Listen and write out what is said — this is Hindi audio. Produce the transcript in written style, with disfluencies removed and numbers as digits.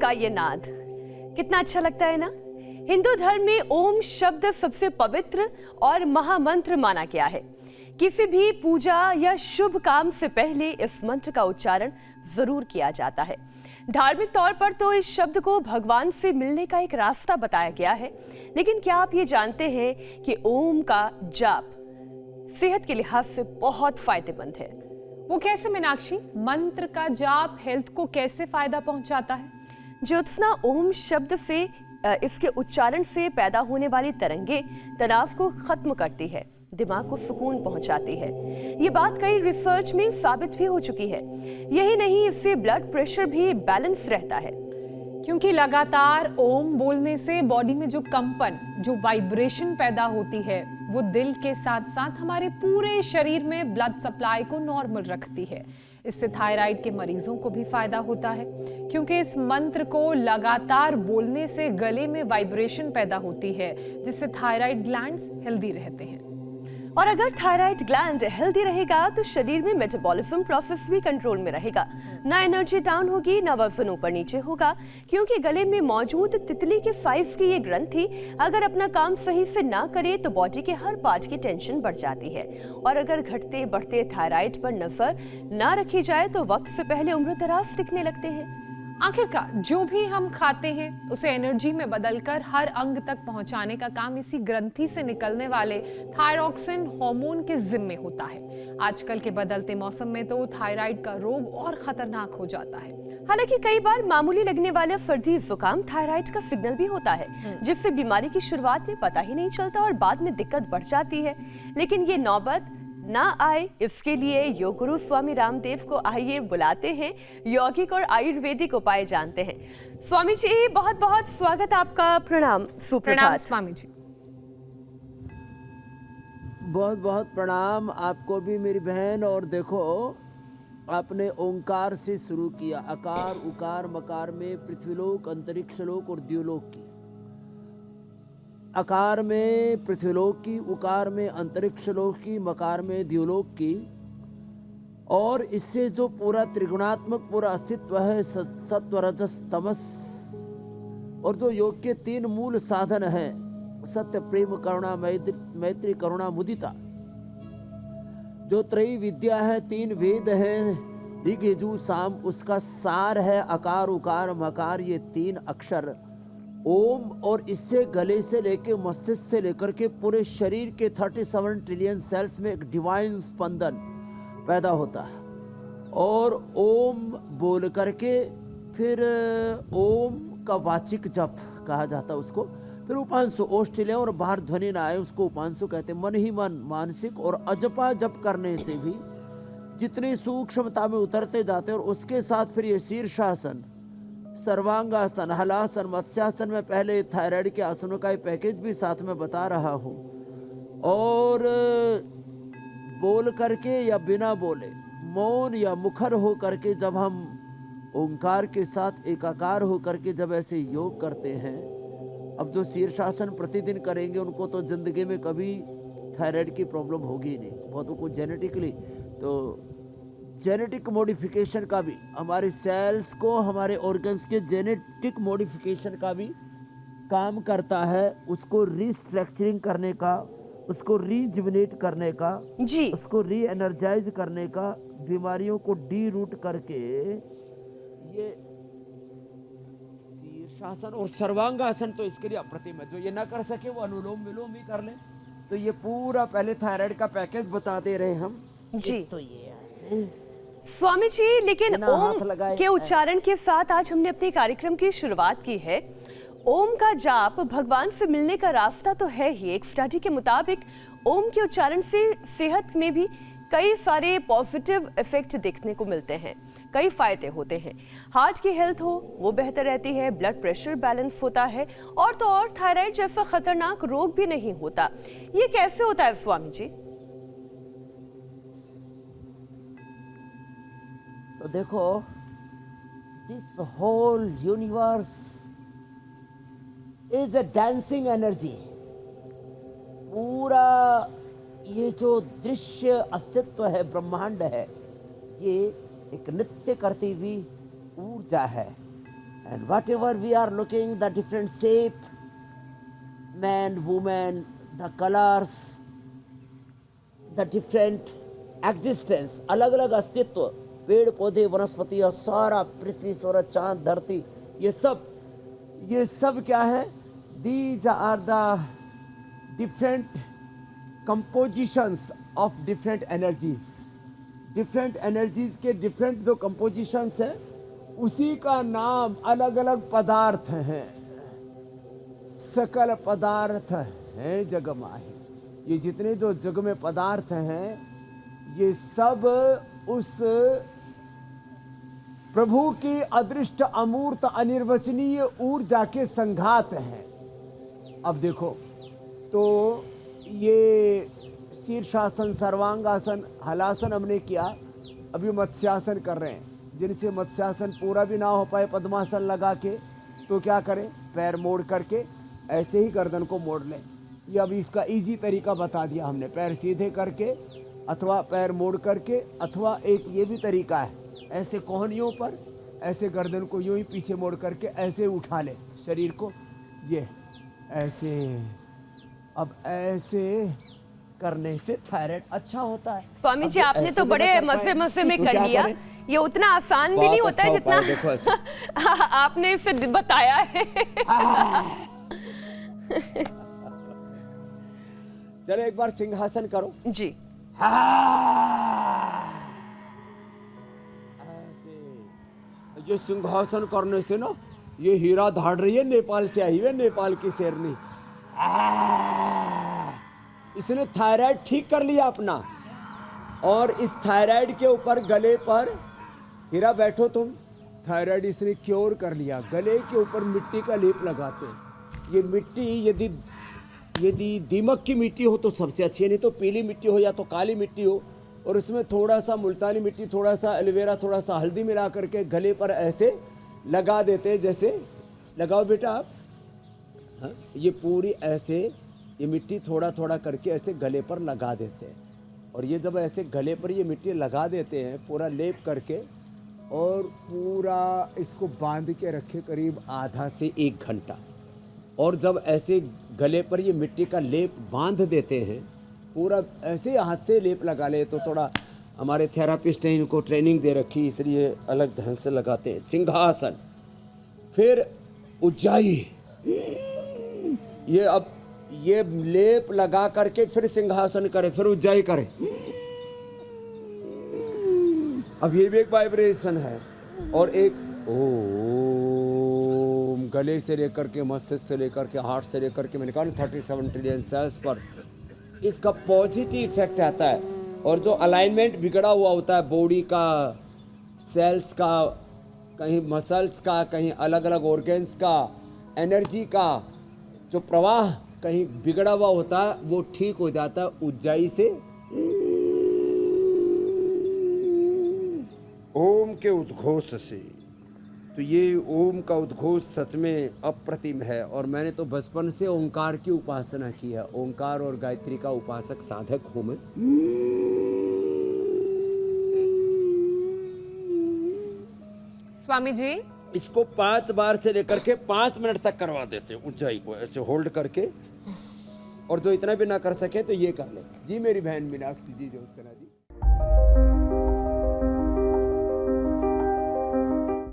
का ये नाद कितना अच्छा लगता है ना। हिंदू धर्म में ओम शब्द सबसे पवित्र और महामंत्र माना गया है। किसी भी पूजा या शुभ काम से पहले इस मंत्र का उच्चारण जरूर किया जाता है। धार्मिक तौर पर तो इस शब्द को भगवान से मिलने का एक रास्ता बताया गया है, लेकिन क्या आप ये जानते हैं कि ओम का जाप सेहत के लिहाज से बहुत फायदेमंद है। वो कैसे मीनाक्षी? मंत्र का जाप हेल्थ को कैसे फायदा पहुंचाता है? ज्योत्सना, ओम शब्द से इसके उच्चारण से पैदा होने वाली तरंगे तनाव को खत्म करती है, दिमाग को सुकून पहुंचाती है। ये बात कई रिसर्च में साबित भी हो चुकी है। यही नहीं, इससे ब्लड प्रेशर भी बैलेंस रहता है, क्योंकि लगातार ओम बोलने से बॉडी में जो कंपन, जो वाइब्रेशन पैदा होती है, वो दिल के साथ साथ हमारे पूरे शरीर में ब्लड सप्लाई को नॉर्मल रखती है। इससे थायराइड के मरीजों को भी फायदा होता है, क्योंकि इस मंत्र को लगातार बोलने से गले में वाइब्रेशन पैदा होती है, जिससे थायराइड ग्लैंड्स हेल्दी रहते हैं। और अगर थायराइड ग्लैंड हेल्दी रहेगा तो शरीर में मेटाबॉलिज्म प्रोसेस भी कंट्रोल में रहेगा। ना एनर्जी डाउन होगी, ना वजन ऊपर नीचे होगा, क्योंकि गले में मौजूद तितली के साइज की ये ग्रंथि अगर अपना काम सही से ना करे तो बॉडी के हर पार्ट की टेंशन बढ़ जाती है। और अगर घटते बढ़ते थायराइड पर नजर ना रखी जाए तो वक्त से पहले उम्र दराज दिखने लगते हैं। आखिरकार जो भी हम खाते हैं उसे एनर्जी में बदलकर हर अंग तक पहुंचाने का काम इसी ग्रंथि से निकलने वाले थायरॉक्सिन हार्मोन के जिम्मे होता है। आजकल के बदलते मौसम में तो थायराइड का रोग और खतरनाक हो जाता है। हालांकि कई बार मामूली लगने वाला सर्दी जुकाम थायराइड का सिग्नल भी होता है, जिससे बीमारी की शुरुआत में पता ही नहीं चलता और बाद में दिक्कत बढ़ जाती है। लेकिन ये नौबत ना आए, इसके लिए योग गुरु स्वामी रामदेव को आइए बुलाते हैं, यौगिक और आयुर्वेदिक उपाय जानते हैं। स्वामी जी, बहुत बहुत स्वागत आपका। प्रणाम। सुप्रभात स्वामी जी। बहुत बहुत प्रणाम आपको भी मेरी बहन। और देखो, आपने ओंकार से शुरू किया, अकार उकार मकार में पृथ्वीलोक, अंतरिक्ष लोक और द्युलोक की। अकार में पृथ्वीलोक की, उकार में अंतरिक्ष लोक की, मकार में द्युलोक की। और इससे जो पूरा त्रिगुणात्मक पूरा अस्तित्व है, सत्व रजस तमस, और जो योग के 3 मूल साधन है, सत्य प्रेम करुणा मैत्री करुणा मुदिता, जो त्रयी विद्या है, 3 वेद है, ऋग यजु साम, उसका सार है अकार उकार मकार, ये 3 अक्षर ओम। और इससे गले से लेकर मस्तिष्क से लेकर के पूरे शरीर के 37 ट्रिलियन सेल्स में एक डिवाइन स्पंदन पैदा होता है। और ओम बोल करके फिर ओम का वाचिक जप कहा जाता है उसको। फिर उपांशु, ऑस्ट्रेलिया और बाहर ध्वनि ना आए उसको उपांशु कहते हैं। मन ही मन मानसिक और अजपा जप करने से भी जितनी सूक्ष्मता में उतरते जाते हैं। और उसके साथ फिर ये शीर्षासन, सर्वांगासन, हलासन, मत्स्यासन में पहले थायराइड के आसनों का पैकेज भी साथ में बता रहा हूँ। और बोल करके या बिना बोले, मौन या मुखर हो करके, जब हम ओंकार के साथ एकाकार हो करके जब ऐसे योग करते हैं, अब जो शीर्षासन प्रतिदिन करेंगे उनको तो जिंदगी में कभी थायराइड की प्रॉब्लम होगी ही नहीं। बहुतों को जेनेटिकली, तो जेनेटिक मॉडिफिकेशन का भी, हमारे सेल्स को, हमारे ऑर्गन्स के जेनेटिक मॉडिफिकेशन का भी काम करता है, उसको रीस्ट्रक्चरिंग करने का, उसको रीजुविनेट करने का जी, उसको री एनर्जाइज करने का, बीमारियों को डी रूट करके। ये शीर्षासन और सर्वांगासन तो इसके लिए अप्रतिम है। जो ये ना कर सके वो अनुलोम विलोम भी कर ले। तो ये पूरा पहले थायराइड का पैकेज बता दे रहे हम जी। तो ये ऐसे स्वामी जी, लेकिन ओम लगाए के उच्चारण के साथ आज हमने अपने कार्यक्रम की शुरुआत की है। ओम का जाप भगवान से मिलने का रास्ता तो है ही। एक स्टडी के मुताबिक ओम के उच्चारण से सेहत में भी कई सारे पॉजिटिव इफेक्ट देखने को मिलते हैं, कई फायदे होते हैं। हार्ट की हेल्थ हो वो बेहतर रहती है, ब्लड प्रेशर बैलेंस होता है, और तो और थायराइड जैसा खतरनाक रोग भी नहीं होता। ये कैसे होता है स्वामी जी? तो देखो, this whole universe is a dancing energy. पूरा ये जो दृश्य अस्तित्व है, ब्रह्मांड है, ये एक नृत्य करती हुई ऊर्जा है। And whatever we are looking, the different shape, man, woman, the colors, the different existence, अलग अलग अस्तित्व, पेड़ पौधे वनस्पति और सारा पृथ्वी सूरज चांद धरती, ये सब क्या है? These are the different compositions of different energies. Different energies के डिफरेंट जो कंपोजिशंस हैं, उसी का नाम अलग अलग पदार्थ हैं। सकल पदार्थ हैं जग माहे। ये जितने जो जग में पदार्थ हैं, ये सब उस प्रभु की अदृष्ट अमूर्त अनिर्वचनीय ऊर्जा के संघात हैं। अब देखो, तो ये शीर्षासन, सर्वांगासन, हलासन हमने किया, अभी मत्स्यासन कर रहे हैं। जिनसे मत्स्यासन पूरा भी ना हो पाए पद्मासन लगा के, तो क्या करें? पैर मोड़ करके ऐसे ही गर्दन को मोड़ लें। ये अभी इसका इजी तरीका बता दिया हमने, पैर सीधे करके अथवा पैर मोड़ करके, अथवा एक ये भी तरीका है, ऐसे कोहनियों पर ऐसे गर्दन को यूं ही पीछे मोड़ करके ऐसे उठा ले शरीर को, ये ऐसे। अब ऐसे करने से थायराइड अच्छा होता है। स्वामी जी, आपने तो बड़े मजे में कर लिया। ये उतना आसान भी नहीं होता है जितना देखो ऐसे आपने इसे बताया है। चलो एक बार सिंहासन करो जी। ऐसे ये सिंहासन करने से ना, ये हीरा धाड़ रही है, नेपाल से आई है, नेपाल की शेरनी। इसने थायराइड ठीक कर लिया अपना, और इस थायराइड के ऊपर गले पर, हीरा बैठो तुम, थायराइड इसने क्योर कर लिया। गले के ऊपर मिट्टी का लेप लगाते हैं। ये मिट्टी यदि दीमक की मिट्टी हो तो सबसे अच्छी है, नहीं तो पीली मिट्टी हो या तो काली मिट्टी हो, और उसमें थोड़ा सा मुल्तानी मिट्टी, थोड़ा सा एलोवेरा, थोड़ा सा हल्दी मिला करके गले पर ऐसे लगा देते हैं। जैसे लगाओ बेटा आप, हाँ, ये पूरी ऐसे ये मिट्टी थोड़ा थोड़ा करके ऐसे गले पर लगा देते हैं। और ये जब ऐसे गले पर ये मिट्टी लगा देते हैं पूरा लेप करके, और पूरा इसको बांध के रखे करीब आधा से 1 घंटा। और जब ऐसे गले पर ये मिट्टी का लेप बांध देते हैं, पूरा ऐसे हाथ से लेप लगा ले, तो थोड़ा हमारे थेरापिस्ट हैं, इनको ट्रेनिंग दे रखी, इसलिए अलग ढंग से लगाते हैं। सिंहासन, फिर उज्जाई, ये अब ये लेप लगा करके फिर सिंहासन करे, फिर उज्जाई करे। अब ये भी एक वाइब्रेशन है। और एक ओम, गले से लेकर के मस्तिष्क से लेकर के हार्ट से लेकर के, मैंने कहा 37 ट्रिलियन सेल्स पर इसका पॉजिटिव इफेक्ट आता है। और जो अलाइनमेंट बिगड़ा हुआ होता है बॉडी का, सेल्स का, कहीं मसल्स का, कहीं अलग अलग ऑर्गन्स का, एनर्जी का जो प्रवाह कहीं बिगड़ा हुआ होता है, वो ठीक हो जाता है उज्जाई से। ओम के उद्घोष से। तो ये ओम का उद्घोष सच में अप्रतिम है। और मैंने तो बचपन से ओंकार की उपासना की है। ओंकार और गायत्री का उपासक साधक हूं मैं। स्वामी जी, इसको 5 बार से लेकर के 5 मिनट तक करवा देते हैं उज्जाई को, ऐसे होल्ड करके। और जो इतना भी ना कर सके तो ये कर ले। जी मेरी बहन मीनाक्षी जी, ज्योत्सना जी।